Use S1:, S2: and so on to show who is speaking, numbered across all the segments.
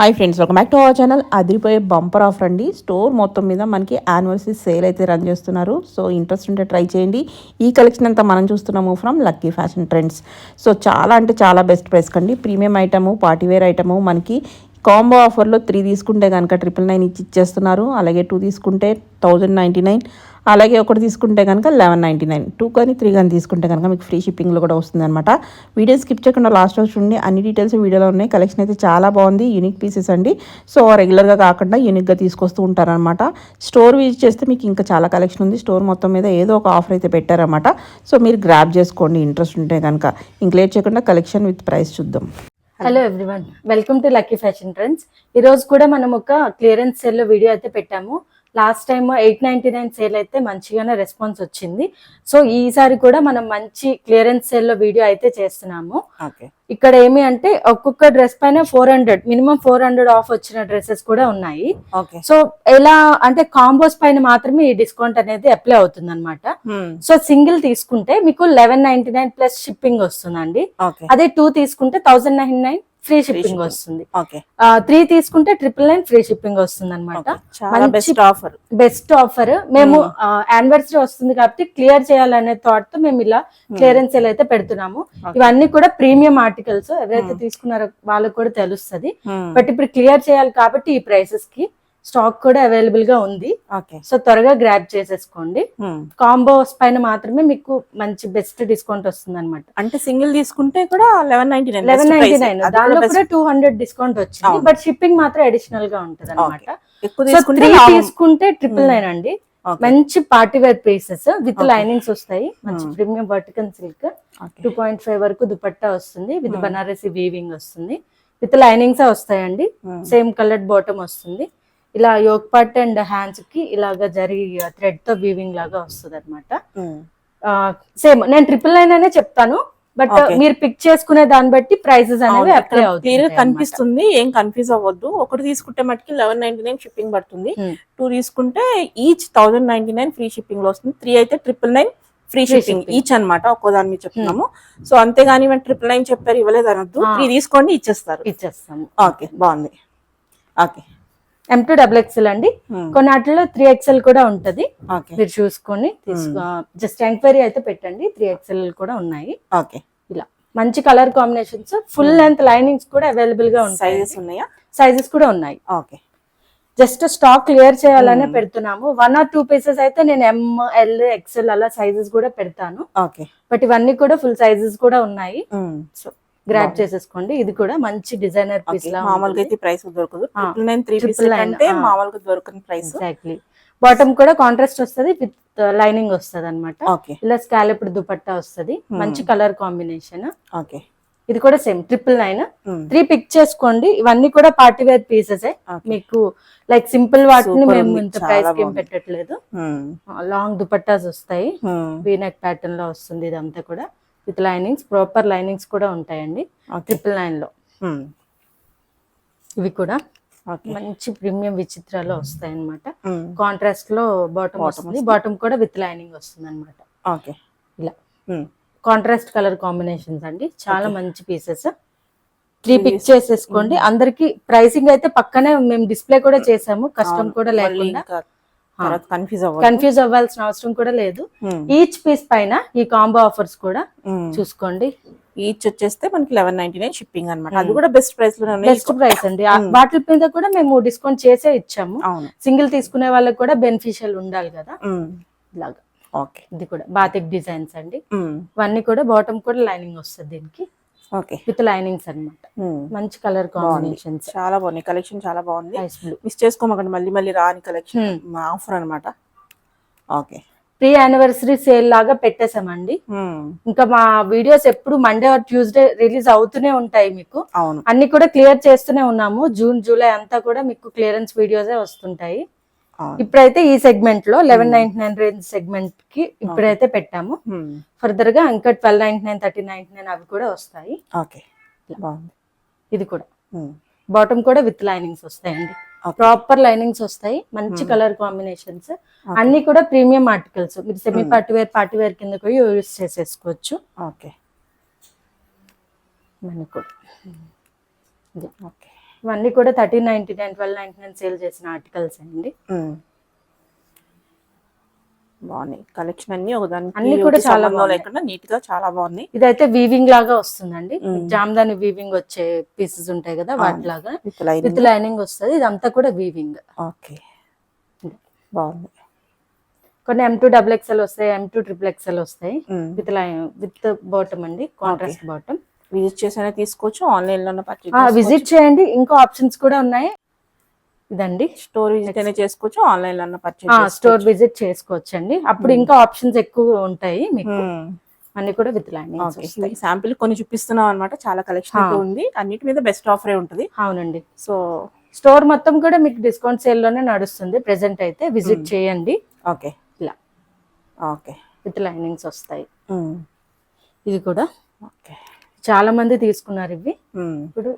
S1: Hi friends, welcome back to our channel. అదిరిపోయే bumper offer అండి. Store మొత్తం మీద మనకి యానివర్సరీ సేల్ అయితే రన్ చేస్తున్నారు. సో ఇంట్రెస్ట్ ఉంటే ట్రై చేయండి. ఈ కలెక్షన్ అంతా మనం చూస్తున్నాము from lucky fashion trends. So చాలా అంటే చాలా బెస్ట్ ప్రైస్ కండి. ప్రీమియం ఐటము, పార్టీవేర్ ఐటము మనకి కాంబో ఆఫర్లో 3 తీసుకుంటే కనుక 999 ఇచ్చేస్తున్నారు. అలాగే 2 తీసుకుంటే 1099, అలాగే ఒకటి తీసుకుంటే కనుక 1199. 2 కానీ 3 కానీ తీసుకుంటే కనుక మీకు ఫ్రీ షిప్పింగ్లో కూడా వస్తుంది అనమాట. వీడియో స్కిప్ చేయకుండా లాస్ట్ వరకు చూడండి. అన్ని డీటెయిల్స్ వీడియోలో ఉన్నాయి. కలెక్షన్ అయితే చాలా బాగుంది. యూనిక్ పీసెస్ అండి. సో రెగ్యులర్గా కాకుండా యూనిక్గా తీసుకొస్తూ ఉంటారనమాట. స్టోర్ విజిట్ చేస్తే మీకు ఇంకా చాలా కలెక్షన్ ఉంది. స్టోర్ మొత్తం మీద ఏదో ఒక ఆఫర్ అయితే పెట్టారనమాట. సో మీరు గ్రాబ్ చేసుకోండి ఇంట్రెస్ట్ ఉంటే కనుక. ఇంక లేట్ చేయకుండా కలెక్షన్ విత్ ప్రైస్ చూద్దాం.
S2: Hello everyone, welcome to lucky fashion trends. ఈ రోజు కూడా మనం ఒక క్లియరెన్స్ సేల్ లో వీడియో అయితే పెట్టాము. లాస్ట్ టైం 899 సేల్ అయితే మంచిగానే రెస్పాన్స్ వచ్చింది. సో ఈసారి కూడా మనం మంచి క్లియరెన్స్ సేల్ లో వీడియో అయితే చేస్తున్నాము. ఇక్కడ ఏమి అంటే ఒక్కొక్క డ్రెస్ పైన 400 మినిమం 400 ఆఫ్ వచ్చిన డ్రెస్సెస్ కూడా ఉన్నాయి. సో ఎలా అంటే కాంబోస్ పైన మాత్రమే ఈ డిస్కౌంట్ అనేది అప్లై అవుతుంది అనమాట. సో సింగిల్ తీసుకుంటే మీకు 1199 ప్లస్ షిప్పింగ్ వస్తుందండి. అదే 2 తీసుకుంటే 1099 ఫ్రీ షిప్పింగ్ వస్తుంది. 3 తీసుకుంటే 999 ఫ్రీ షిప్పింగ్ వస్తుంది అనమాట. Best offer. మేము యానివర్సరీ వస్తుంది కాబట్టి క్లియర్ చేయాలనే థాట్ తో మేము ఇలా క్లియరెన్స్ సేల్ అయితే పెడుతున్నాము. ఇవన్నీ కూడా ప్రీమియం ఆర్టికల్స్, ఎవరైతే తీసుకున్నారో వాళ్ళకి కూడా తెలుస్తుంది. బట్ ఇప్పుడు క్లియర్ చేయాలి కాబట్టి ఈ ప్రైసెస్ కి స్టాక్ కూడా అవైలబుల్ గా ఉంది. సో త్వరగా గ్రాబ్ చేసేసుకోండి. కాంబోస్ పైన మాత్రమే మీకు మంచి బెస్ట్ డిస్కౌంట్ వస్తుంది అనమాట.
S1: అంటే సింగిల్ తీసుకుంటే కూడా
S2: 1199 దానిలో కూడా 200 డిస్కౌంట్ వచ్చింది. బట్ షిప్పింగ్ మాత్రం అడిషనల్ గా ఉంటది అనమాట. 3 తీసుకుంటే 999 అండి. మంచి పార్టీవేర్ పీసెస్ విత్ లైనింగ్స్ వస్తాయి. మంచి ప్రీమియం వర్టికల్ సిల్క్ 2.5 వరకు దుపట్టా వస్తుంది. విత్ బనారసి వీవింగ్ వస్తుంది. విత్ లైనింగ్స్ వస్తాయండి. సేమ్ కలర్డ్ బాటమ్ వస్తుంది. ఇలా యోక్ పార్ట్ అండ్ హ్యాండ్స్ కి ఇలాగా జరి థ్రెడ్ తో వీవింగ్ లాగా వస్తుంది అనమాట. సేమ్ నేను 999 అనే చెప్తాను. బట్ మీరు పిక్ చేసుకునే దాన్ని బట్టి ప్రైసెస్ అనేవి అప్లై అవుతాయి.
S1: కనిపిస్తుంది. ఏం కన్ఫ్యూజ్ అవ్వద్దు. ఒకటి తీసుకుంటే మటుకి 1199 షిప్పింగ్ పడుతుంది. 2 తీసుకుంటే ఈచ్ 1099 ఫ్రీ షిప్పింగ్ లో వస్తుంది. 3 అయితే 999 ఫ్రీ షిప్పింగ్ ఈచ్ అనమాట. ఒక్కో దాని మీద చెప్తున్నాము. సో అంతేగాని 999 చెప్పారు ఇవ్వలేదు అనొద్దు. 3 తీసుకోండి ఇచ్చేస్తాము. ఓకే, బాగుంది. ఓకే,
S2: M2XXL అండి. కొన్ని వాటిలో 3XL కూడా ఉంటది. మీరు చూసుకొని జస్ట్ ఎంక్వైరీ అయితే పెట్టండి. 3XL కూడా ఉన్నాయి. ఇలా మంచి colour combinations, full length linings కూడా అవైలబుల్ గా ఉంటాయి. సైజెస్ కూడా ఉన్నాయి. జస్ట్ స్టాక్ క్లియర్ చేయాలనే పెడుతున్నాము. 1 or 2 పీసెస్ అయితే నేను ML XL అలా సైజెస్ కూడా పెడతాను. బట్ ఇవన్నీ కూడా ఫుల్ సైజెస్ కూడా ఉన్నాయి. సో గ్రాబ్ చేసేసుకోండి. ఇది కూడా మంచి డిజైనర్ పీస్ లా.
S1: మామూలుగా అయితే ప్రైస్ దొరకదు. 999 అంటే మామూలుగా దొరకని ప్రైస్.
S2: ఎగ్జాక్ట్లీ. బాటమ్ కూడా కాంట్రాస్ట్ వస్తది విత్ లైనింగ్ వస్తది అనమాట. ఇలా స్కాలప్ దుపట్టా వస్తది. మంచి కలర్ కాంబినేషన్. ఇది కూడా సేమ్ 999. 3 పిక్ చేసుకోండి. ఇవన్నీ కూడా పార్టీ వేర్ పీసెస్. మీకు లైక్ సింపుల్ వాటిని మేము ఇంత ప్రైస్ కి ఏం పెట్టట్లేదు. లాంగ్ దుపట్టాస్ వస్తాయి. వీనెక్ ప్యాటర్న్ లో వస్తుంది. ఇదంతా కూడా విత్ లైనింగ్స్, ప్రాపర్ లైనింగ్స్ కూడా ఉంటాయండి. 999 లో ఇవి కూడా మంచి ప్రీమియం విచిత్రాలు వస్తాయి అనమాట. కాంట్రాస్ట్ లో బాటమ్ వస్తుంది. బాటమ్ కూడా విత్ లైనింగ్ వస్తుంది అనమాట. ఇలా కాంట్రాస్ట్ కలర్ కాంబినేషన్స్ అండి. చాలా మంచి పీసెస్. 3 పిక్ చేసేసుకోండి. అందరికి ప్రైసింగ్ అయితే పక్కనే మేము డిస్ప్లే కూడా చేసాము. కష్టం కూడా లేకుండా కన్ఫ్యూజ్ అవ్వాల్సిన అవసరం కూడా లేదు. ఈచ్ పీస్ పైన ఈ కాంబో ఆఫర్స్ కూడా చూసుకోండి.
S1: ఈచ్ వచ్చేస్తే మనకి 1199 షిప్పింగ్ అనమాట. అది కూడా బెస్ట్ ప్రైస్ లో
S2: బెస్ట్ ప్రైస్ అండి. వాటి మీద కూడా మేము డిస్కౌంట్ చేసే ఇచ్చాము. సింగిల్ తీసుకునే వాళ్ళకి కూడా బెనిఫిషియల్ ఉండాలి కదా. ఇలాగా ఇది కూడా బాతిక్ డిజైన్స్ అండి. ఇవన్నీ కూడా బాటమ్ కూడా లైనింగ్ వస్తుంది దీనికి. విత్ లైనింగ్స్ అన్నమాట. మంచి కలర్ కాంబినేషన్స్
S1: చాలా బాగున్నాయి. కలెక్షన్ చాలా బాగుంది. మిస్ చేసుకోమకండి. మళ్ళీ రాని కలెక్షన్ ఆఫర్ అనమాట.
S2: ప్రీ యానివర్సరీ సేల్ లాగా పెట్టేసామండి. ఇంకా మా వీడియోస్ ఎప్పుడు మండే ఆర్ ట్యూస్డే రిలీజ్ అవుతూనే ఉంటాయి. మీకు అన్ని కూడా క్లియర్ చేస్తూనే ఉన్నాము. జూన్ జూలై అంతా కూడా మీకు క్లియరెన్స్ వీడియోసే వస్తుంటాయి. ఇప్పుడైతే ఈ సెగ్మెంట్ లో 1199 రేంజ్ సెగ్మెంట్ కి ఇప్పుడైతే పెట్టాము. ఫర్దర్ గా ఇంకా 1299, 1399 అవి కూడా వస్తాయి. ఇది కూడా బాటమ్ కూడా విత్ లైనింగ్స్ వస్తాయండి. ప్రాపర్ లైనింగ్స్ వస్తాయి. మంచి కలర్ కాంబినేషన్స్. అన్ని కూడా ప్రీమియం ఆర్టికల్స్. మీరు సెమీ పార్టీ వేర్ కింద కూడా యూజ్ చేసేసుకోవచ్చు. ఇవన్నీ కూడా 1399 1299 సేల్ చేసిన ఆర్టికల్స్ అండి.
S1: బాగున్నాయి కలెక్షన్ అన్ని ఒకదానికి
S2: అన్ని కూడా చాలా
S1: సంబంధం
S2: బాగున్నాయి.
S1: లేకుండా నీట్ గా చాలా బాగున్నాయి.
S2: ఇదైతే వీవింగ్ లాగా వస్తుందండి. జామ్దాని వీవింగ్ వచ్చే పీసెస్ ఉంటాయి కదా వాటిలాగా విత్ లైనింగ్ వస్తుంది. ఇదంతా కూడా వీవింగ్.
S1: ఓకే బాగుంది.
S2: కొన్ని M2 XXL వస్తాయి, M2 XXL వస్తాయి విత్ బాటమ్ అండి, కాంట్రాస్ట్ బాటమ్.
S1: విజిట్ చేసైనా తీసుకోవచ్చు, ఆన్లైన్ లో
S2: విజిట్ చేయండి. ఇంకా ఆప్షన్స్ కూడా ఉన్నాయి. ఇదండి
S1: స్టోర్ విజిట్ అయినా చేసుకోవచ్చు, ఆన్లైన్ లో పర్చేస్
S2: స్టోర్ విజిట్ చేసుకోవచ్చు అండి. అప్పుడు ఇంకా ఆప్షన్స్ ఎక్కువ ఉంటాయి మీకు. అన్ని కూడా విత్ లైనింగ్.
S1: శాంపిల్ కొన్ని చూపిస్తున్నాం అన్నమాట. చాలా కలెక్షన్ అయితే ఉంది. అన్నిటి మీద బెస్ట్ ఆఫరే ఉంటుంది.
S2: అవునండి.
S1: సో
S2: స్టోర్ మొత్తం కూడా మీకు డిస్కౌంట్ సేల్ లోనే నడుస్తుంది ప్రెసెంట్ అయితే. విజిట్ చేయండి.
S1: ఓకే
S2: ఇలా
S1: ఓకే
S2: విత్ లైనింగ్స్ వస్తాయి. ఇది కూడా
S1: ఓకే
S2: చాలా మంది తీసుకున్నారు ఇవి. ఇప్పుడు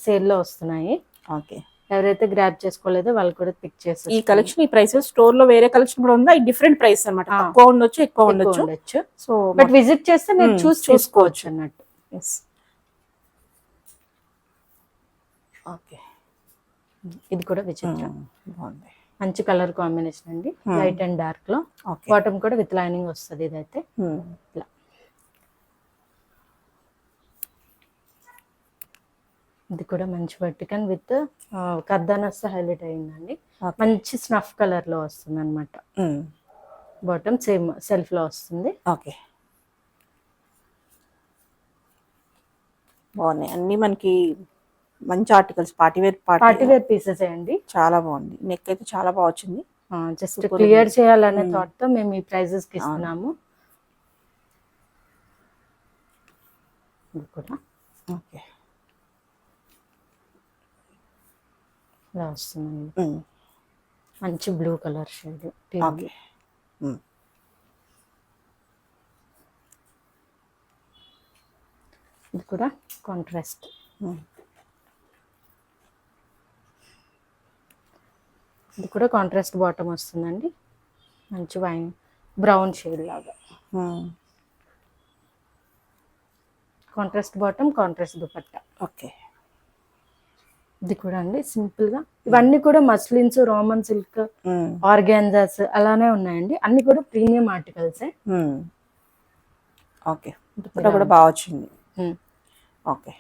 S2: సేల్ లో వస్తున్నాయి.
S1: ఓకే
S2: ఎవరైతే గ్రాబ్ చేసుకోలేదో వాళ్ళు కూడా పిక్ చేసి.
S1: ఈ కలెక్షన్ ఈ ప్రైస్ స్టోర్ లో వేరే కలెక్షన్ కూడా ఉందా? డిఫరెంట్ ప్రైస్ అన్నమాట. తక్కువ ఉండొచ్చు, ఎక్కువ ఉండొచ్చు.
S2: సో బట్ విజిట్ చేస్తే మీరు చూసుకోవచ్చు అన్నట్టు.
S1: ఓకే
S2: ఇది కూడా విచిత్రం,
S1: బాగుంది.
S2: మంచి కలర్ కాంబినేషన్ అండి. లైట్ అండ్ డార్క్ లో బాటమ్ కూడా విత్ లైనింగ్ వస్తుంది. ఇదైతే ఇలా. ఇది కూడా మంచి వర్టికన్ విత్ కర్దానస్ హైలైట్ అయిందండి. మంచి స్నఫ్ కలర్ లో వస్తుంది అనమాట. బాటమ్ సేమ్ సెల్ఫ్ లో వస్తుంది.
S1: ఓకే బాగున్నాయి అన్ని మనకి మంచి ఆర్టికల్స్. పార్టీ వేర్
S2: పీసెస్ అండి.
S1: చాలా బాగుంది. నెక్ అయితే చాలా బాగా వచ్చింది.
S2: జస్ట్ క్లియర్ చేయాలనే థాట్ తో మేము ఈ ప్రైజెస్ కి ఇస్తున్నాము. ఇది కూడా
S1: ఓకే
S2: ఇలా వస్తుంది. మంచి బ్లూ కలర్ షేడ్.
S1: ఓకే
S2: ఇది కూడా కాంట్రాస్ట్. ఇది కూడా కాంట్రాస్ట్ బాటమ్ వస్తుందండి. మంచి వైన్ బ్రౌన్ షేడ్ లాగా. Contrast bottom, contrast dupatta.
S1: Okay
S2: ఇది కూడా అండి సింపుల్ గా. ఇవన్నీ కూడా మస్లిన్స్, రోమన్ సిల్క్, ఆర్గాన్జాస్ అలానే ఉన్నాయండి. అన్ని కూడా ప్రీమియం ఆర్టికల్స్.
S1: ఓకే దుపట్టా కూడా బాగా వచ్చింది. ఓకే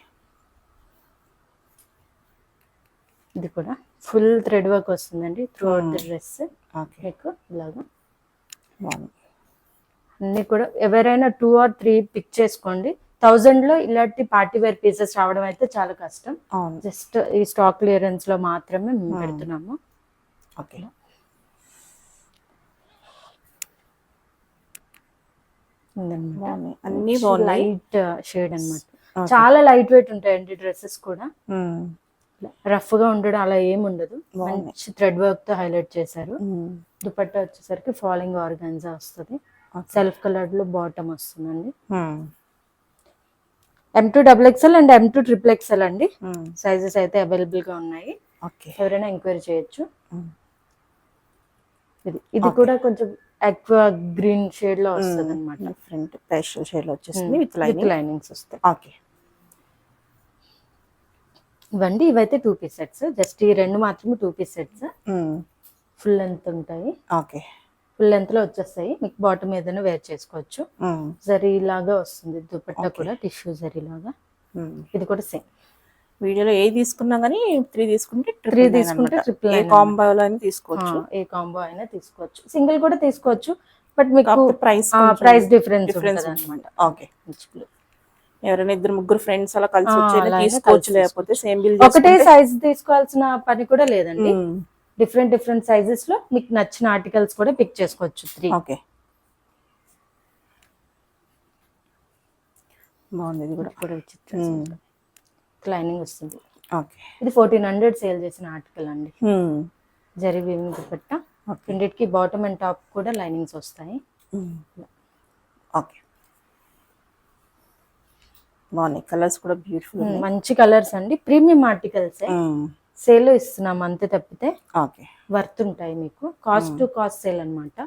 S2: ఇది కూడా ఫుల్ థ్రెడ్ వర్క్ వస్తుందండి త్రూ అవుట్ ది డ్రెస్. మీకు ఇలాగా అన్ని కూడా ఎవరైనా 2 or 3 పిక్ చేసుకోండి. 1000 లో ఇలాంటి పార్టీ వేర్ పీసెస్ రావడం అయితే చాలా కష్టం. జస్ట్ ఈ స్టాక్ క్లియరెన్స్ లో మాత్రమే మేము పెడుతున్నాము.
S1: ఓకే అన్ని
S2: లైట్ షేడ్ అన్నమాట. చాలా లైట్ వెయిట్ ఉంటాయండి డ్రెస్సెస్ కూడా. రఫ్ గా ఉండడం అలా ఏమి ఉండదు. మంచి థ్రెడ్ వర్క్ తో హైలైట్ చేశారు. దుపట్టా వచ్చేసరికి ఫాలింగ్ ఆర్గాన్జా వస్తుంది. సెల్ఫ్ కలర్ లో బాటమ్ వస్తుందండి. M2 XXL and M2 XXL అండి. సైజెస్ అయితే అవైలబుల్ గా ఉన్నాయి. ఎవరైనా ఎంక్వైరీ చేయొచ్చు. ఇది కూడా కొంచెం అక్వా గ్రీన్ షేడ్ లో వస్తుంది అనమాట.
S1: డిఫరెంట్ పేస్టల్ షేడ్ లో వచ్చేసింది విత్
S2: లైనింగ్స్ వస్తాయి.
S1: ఓకే
S2: ఇవండి ఇవైతే 2 పీస్ సెట్స్. జస్ట్ ఈ రెండు మాత్రమే 2 పీస్ సెట్స్. ఫుల్ లెంత్ ఉంటాయి.
S1: ఓకే
S2: ఫుల్ లెంత్ లో వచ్చేస్తాయి. మీకు బాటమ్ ఏదైనా వేర్ చేసుకోవచ్చు. జరీ లాగా వస్తుంది దుపట్టా కూడా, టిష్యూ జరీ లాగా. ఇది కూడా సేమ్.
S1: వీడియోలో ఏ తీసుకున్నా కానీ 3 తీసుకుంటే
S2: 3 తీసుకుంటే ట్రిపుల్.
S1: ఏ కాంబోలో అయినా తీసుకోవచ్చు.
S2: ఏ కాంబో అయినా తీసుకోవచ్చు. సింగిల్ కూడా తీసుకోవచ్చు. బట్ మీకు ప్రైస్ డిఫరెన్స్ అన్నమాట.
S1: ఓకే ఎవరైనా 2-3 ఫ్రెండ్స్ అలా కలిసి వచ్చి తీసుకోవచ్చు. లేకపోతే సేమ్ బిల్
S2: ఒకటే సైజ్ తీసుకోవాల్సిన పని కూడా లేదండి. డిఫరెంట్ సైజెస్ లో మీకు నచ్చిన ఆర్టికల్స్ కూడా పిక్ చేసుకోవచ్చు. 3.
S1: ఓకే బాగుంది. ఇది కూడా
S2: విచిత్రం లైనింగ్ వస్తుంది.
S1: ఓకే
S2: ఇది 1400 సేల్ చేసిన ఆర్టికల్ అండి. జరీ వీవింగ్ దుపట్టా. రెండిటికి బాటమ్ అండ్ టాప్ కూడా లైనింగ్స్ వస్తాయి.
S1: ఓకే బాగున్నాయి. కలర్స్ కూడా బ్యూటిఫుల్,
S2: మంచి కలర్స్ అండి. ప్రీమియం ఆర్టికల్స్ సేల్ లో ఇస్తున్నాం అంతే తప్పితే.
S1: ఓకే
S2: వర్త్ ఉంటాయి మీకు. కాస్ట్ టు కాస్ట్ సేల్ అనమాట.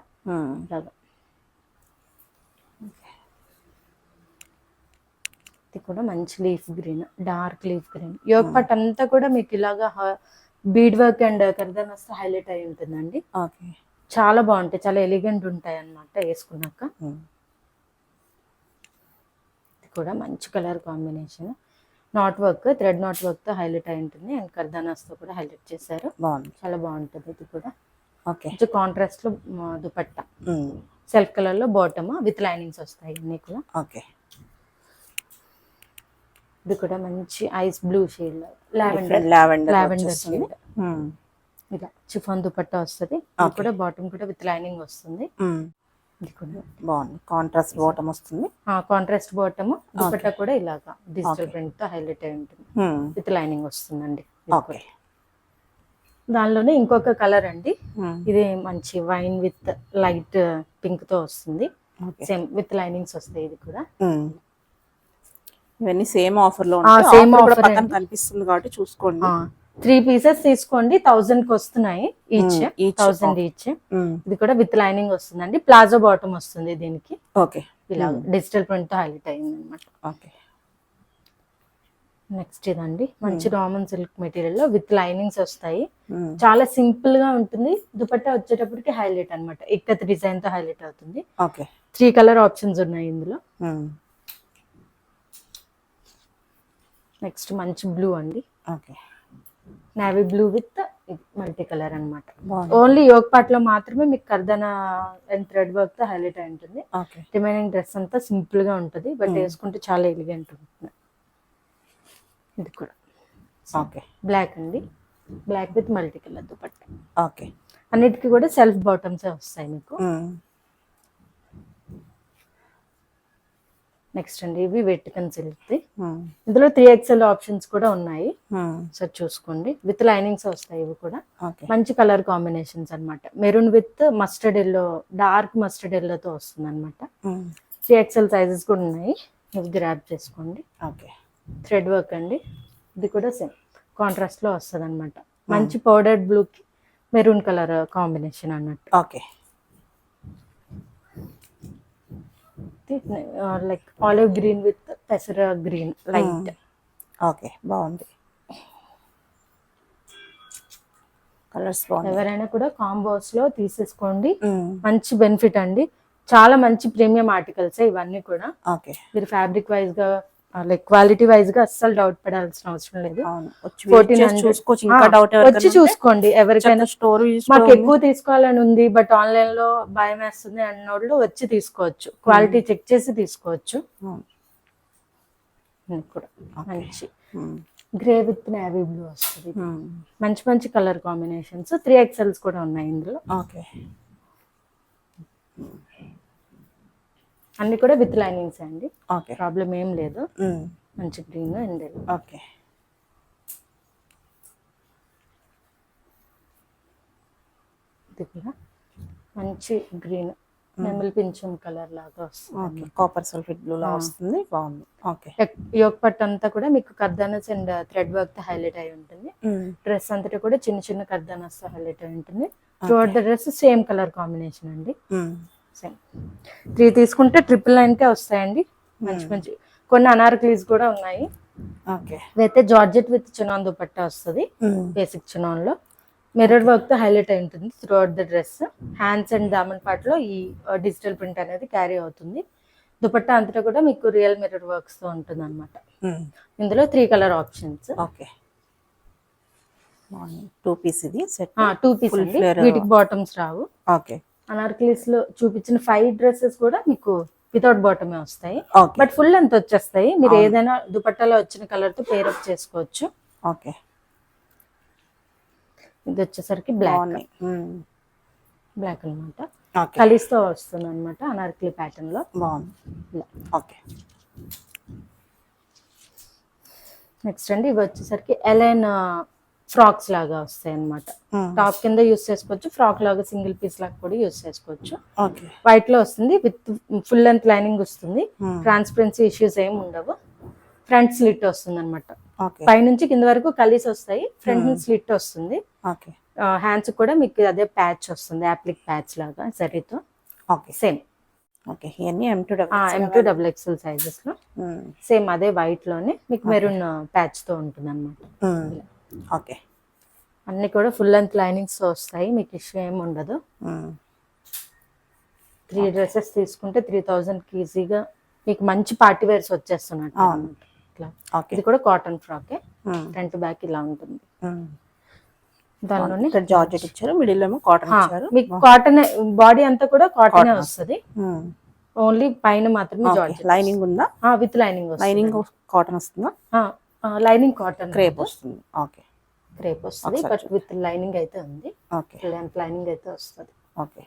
S2: ఇది కూడా మంచి leaf green, dark leaf green. Yoke part అంతా కూడా మీకు ఇలాగా బీడ్ వర్క్ అండ్ కర్దానా వస్తే హైలైట్ అయి ఉంటుందండి.
S1: ఓకే.
S2: చాలా బాగుంటాయి, చాలా ఎలిగెంట్ ఉంటాయి అన్నమాట వేసుకున్నాక. ఇది కూడా మంచి colour combination. Not work, thread knot work తో హైలైట్ అయి ఉంటుంది అండ్ కర్దానాస్ తో కూడా హైలైట్ చేశారు.
S1: బాగుంది,
S2: చాలా బాగుంటుంది. ఇది కూడా
S1: ఓకే.
S2: కొంచెం కాంట్రాస్ట్ లో దుపట్టా, సెల్ఫ్ కలర్ లో బాటమ్ విత్ లైనింగ్స్ వస్తాయి ఇన్ని కూడా.
S1: ఓకే.
S2: ఇది కూడా మంచి ice blue shade, lavender shade. ఇలా చిఫాన్ దుపట్టా వస్తుంది. ఇది కూడా బాటమ్ కూడా విత్ లైనింగ్ వస్తుంది. ఇది కూడా
S1: బాగుంది, కాంట్రాస్ట్ బాటమ్ వస్తుంది.
S2: కాంట్రాస్ట్ బాటమ్, దుపట్టా కూడా ఇలాగా డిజిటల్ ప్రింట్ తో హైలైట్ అయి ఉంటుంది విత్ లైనింగ్ వస్తుందండి.
S1: ఓకే.
S2: దానిలోనే ఇంకొక కలర్ అండి, ఇది మంచి వైన్ విత్ లైట్ పింక్ తో వస్తుంది. సేమ్ విత్ లైనింగ్స్ వస్తాయి. ఇది కూడా
S1: ఇవన్నీ సేమ్ ఆఫర్ లో
S2: సేమ్ ఆఫర్
S1: కనిపిస్తుంది కాబట్టి చూసుకోండి.
S2: 3 పీసెస్ తీసుకోండి, 1000 కి వస్తున్నాయి ఈచ్, 1000 ఈచ్. ఇది కూడా విత్ లైనింగ్ వస్తుందండి. ప్లాజో బాటమ్ వస్తుంది దీనికి.
S1: ఓకే.
S2: ఇలా డిజిటల్ ప్రింట్ తో హైలైట్ అయింది అనమాట.
S1: ఓకే.
S2: నెక్స్ట్ ఇదండి మంచి రామన్ సిల్క్ మెటీరియల్ లో విత్ లైనింగ్స్ వస్తాయి. చాలా సింపుల్ గా ఉంటుంది. దుపట్టా వచ్చేటప్పటికి హైలైట్ అనమాట, ఇక్కత్ డిజైన్ తో హైలైట్ అవుతుంది.
S1: ఓకే.
S2: 3 కలర్ ఆప్షన్స్ ఉన్నాయి ఇందులో. నెక్స్ట్ మంచి బ్లూ అండి,
S1: okay.
S2: Navy blue with multi colour అనమాట. ఓన్లీ యోగ్ పార్ట్ లో మాత్రమే మీకు కర్దనా అండ్ థ్రెడ్ వర్క్ తో హైలైట్ అయి ఉంటుంది. రిమైనింగ్ డ్రెస్ అంతా సింపుల్ గా ఉంటుంది, బట్ వేసుకుంటే చాలా ఎలిగెంట్ ఉంటుంది. ఇది కూడా
S1: ఓకే.
S2: బ్లాక్ అండి, black with multi colour dupatta.
S1: Okay.
S2: అన్నిటికీ కూడా సెల్ఫ్ బాటమ్స్ వస్తాయి మీకు. నెక్స్ట్ అండి ఇవి వెట్టికన్ సిల్క్. ఇందులో 3XL ఆప్షన్స్ కూడా ఉన్నాయి, సో చూసుకోండి. విత్ లైనింగ్స్ వస్తాయి ఇవి కూడా. మంచి కలర్ కాంబినేషన్స్ అన్నమాట. Maroon with mustard yellow, dark mustard ఎల్లోతో వస్తుంది అనమాట. 3XL సైజెస్ కూడా ఉన్నాయి, ఇవి గ్రాబ్ చేసుకోండి.
S1: ఓకే.
S2: థ్రెడ్ వర్క్ అండి, ఇది కూడా సేమ్ కాంట్రాస్ట్ లో వస్తుంది అనమాట. మంచి పౌడర్డ్ బ్లూ కి మెరూన్ కలర్ కాంబినేషన్ అన్నట్టు.
S1: Okay.
S2: Like olive green with పెసర గ్రీన్ లైట్.
S1: ఓకే, బాగుంది. కలర్స్ బాగుంది.
S2: ఎవరైనా కూడా కాంబోస్ లో తీసేసుకోండి, మంచి బెనిఫిట్ అండి. చాలా మంచి ప్రీమియం ఆర్టికల్స్ ఇవన్నీ కూడా.
S1: ఓకే.
S2: మీరు ఫ్యాబ్రిక్ వైజ్ గా లైక్ క్వాలిటీ వైజ్ గా అస్సలు డౌట్ పడాల్సిన అవసరం లేదు. 1400 వచ్చి చూసుకోండి. ఎవరికైనా మాకు ఎక్కువ తీసుకోవాలని ఉంది బట్ ఆన్లైన్ లో భయం వేస్తుంది అన్నోళ్ళు వచ్చి తీసుకోవచ్చు, క్వాలిటీ చెక్ చేసి తీసుకోవచ్చు. కూడా మంచి గ్రే విత్ నేవీ బ్లూ వస్తుంది. మంచి మంచి కలర్ కాంబినేషన్స్. 3XLs కూడా ఉన్నాయి ఇందులో.
S1: ఓకే.
S2: అన్ని కూడా విత్ లైనింగ్స్ అండి,
S1: ఓకే,
S2: ప్రాబ్లం ఏం లేదు. మంచి గ్రీన్ అండ్
S1: ఓకే.
S2: ఇది కూడా మంచి గ్రీన్ నెమలి పింఛం కలర్ లాగా వస్తుంది.
S1: కాపర్ సల్ఫేట్ బ్లూ లా వస్తుంది, బాగుంది. ఓకే.
S2: యోగ్ పట్టు అంతా కూడా మీకు కర్దానాస్ అండ్ థ్రెడ్ వర్క్ తో హైలైట్ అయి ఉంటుంది. డ్రెస్ అంతటా కూడా చిన్న చిన్న కర్దానాస్ తో హైలైట్ అయి ఉంటుంది. Throughout the dress same colour combination అండి. సేమ్ 3 తీసుకుంటే 999 కే వస్తాయండి. మంచి మంచి కొన్ని అనార్కలీస్ కూడా ఉన్నాయి.
S1: ఓకే.
S2: ఇదైతే జార్జెట్ విత్ చినాన్ దుపట్టా వస్తుంది. బేసిక్ చినాన్ లో మిర్రర్ వర్క్ తో హైలైట్ అయి ఉంటుంది throughout the dress. Hands and దామన్ పార్ట్ లో ఈ డిజిటల్ ప్రింట్ అనేది క్యారీ అవుతుంది. దుపట్టా అంతటా కూడా మీకు రియల్ మిర్రర్ వర్క్స్ తో ఉంటుంది అనమాట. ఇందులో 3 కలర్ ఆప్షన్స్.
S1: ఓకే. 2 పీస్ ఇది సెట్.
S2: 2 పీస్ అండి, వీటికి బాటమ్స్ రావు.
S1: ఓకే.
S2: అనార్కలీస్ లో చూపించిన 5 డ్రెస్సెస్ కూడా మీకు వితౌట్ బాటమే వస్తాయి, బట్ ఫుల్ లెంత్ వచ్చేస్తాయి. మీరు ఏదైనా దుపట్టాలో వచ్చిన కలర్ తో పేరప్ చేసుకోవచ్చు.
S1: ఓకే.
S2: ఇది వచ్చేసరికి బ్లాక్ అనమాట. కలీస్ తో వస్తుంది అనమాట అనార్కలి ప్యాటర్న్ లో.
S1: బాగుంది. ఓకే.
S2: నెక్స్ట్ అండి ఇవి వచ్చేసరికి ఎలైన్ ఫ్రాక్స్ లాగా వస్తాయి అనమాట. టాప్ కింద యూస్ చేసుకోవచ్చు, ఫ్రాక్ లాగా సింగిల్ పీస్ లాగా కూడా యూస్ చేసుకోవచ్చు. వైట్ లో వస్తుంది, విత్ ఫుల్ లెంత్ లైనింగ్ వస్తుంది. ట్రాన్స్పరెన్సీ ఇష్యూస్ ఏమి ఉండవు. ఫ్రంట్ స్లిట్ వస్తుంది అనమాట. పైనుంచి కింద వరకు కలీస్ వస్తాయి, ఫ్రంట్ స్లిట్ వస్తుంది. హ్యాండ్స్ కూడా మీకు అదే ప్యాచ్ వస్తుంది, యాప్లిక్ ప్యాచ్ లాగా జరీతో. సేమ్
S1: ఓకే, ఇవన్నీ M2 double
S2: M2 double XL sizes లో సేమ్ అదే వైట్ లోనే మీకు మెరూన్ ప్యాచ్ తో ఉంటుంది అనమాట.
S1: ఓకే.
S2: అన్ని కూడా ఫుల్ లెంత్ లైనింగ్స్ వస్తాయి, మీకు ఇష్యూ ఏమి ఉండదు. 3 డ్రెస్సెస్ తీసుకుంటే 3000 కి ఈజీగా మీకు మంచి పార్టీ వేర్స్ వచ్చేస్తున్నట్టు అన్నమాట. ఇట్లా ఇది కూడా కాటన్ ఫ్రాకే, ఫ్రంట్ బ్యాక్ ఇలా ఉంటుంది. దానిలోనే
S1: జార్జెట్ ఇచ్చారు, మిడిల్ ఏమో కాటన్ ఇచ్చారు.
S2: మీకు కాటన్ బాడీ అంతా కూడా కాటనే వస్తుంది, ఓన్లీ పైన మాత్రమే జార్జెట్.
S1: లైనింగ్ ఉందా?
S2: With lining.
S1: లైనింగ్ కాటన్ వస్తుందా?
S2: లైనింగ్ కాటన్
S1: క్రేప్ వస్తుంది. ఓకే,
S2: క్రేప్ వస్తుంది, బట్ విత్ లైనింగ్ అయితే ఉంది.
S1: ఓకే,
S2: లైనింగ్ అయితే వస్తుంది.
S1: ఓకే,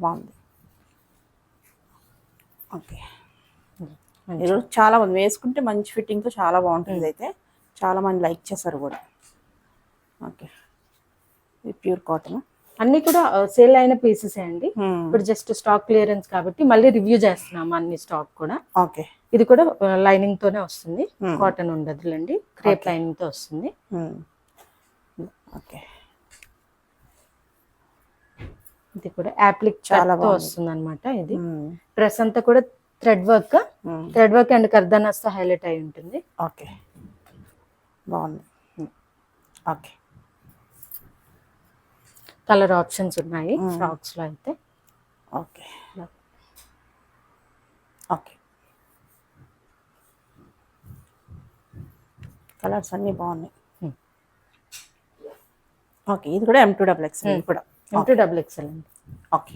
S1: బాగుంది. ఓకే, ఈరోజు చాలా మంది వేసుకుంటే మంచి ఫిట్టింగ్తో చాలా బాగుంటుంది. అయితే చాలా మంది లైక్ చేశారు కూడా. ఓకే, ఇది ప్యూర్ కాటన్.
S2: అన్ని కూడా సేల్ అయిన పీసెస్ అండి. ఇప్పుడు జస్ట్ స్టాక్ క్లియరెన్స్ కాబట్టి మళ్ళీ రివ్యూ చేస్తున్నాము అన్ని స్టాక్ కూడా.
S1: ఓకే,
S2: ఇది కూడా లైనింగ్ తోనే వస్తుంది, కాటన్ ఉండదులేండి, క్రేప్ లైనింగ్ తో వస్తుంది.
S1: ఓకే,
S2: ఇది కూడా యాప్లిక్ చాలా తో వస్తుంది అనమాట. ఇది డ్రెస్ అంతా కూడా థ్రెడ్ వర్క్ అండ్ కర్దానాస్తో హైలైట్ అయి ఉంటుంది.
S1: ఓకే, బాగుంది. ఓకే,
S2: కలర్ ఆప్షన్స్ ఉన్నాయి ఫ్రాక్స్ లో అయితే.
S1: ఓకే, ఓకే, కలర్స్ అన్నీ బాగున్నాయి. ఓకే, ఇది కూడా M2 డబుల్ ఎక్స్ఎల్ కూడా.
S2: M2 డబుల్ ఎక్స్ఎల్ అండి.
S1: ఓకే.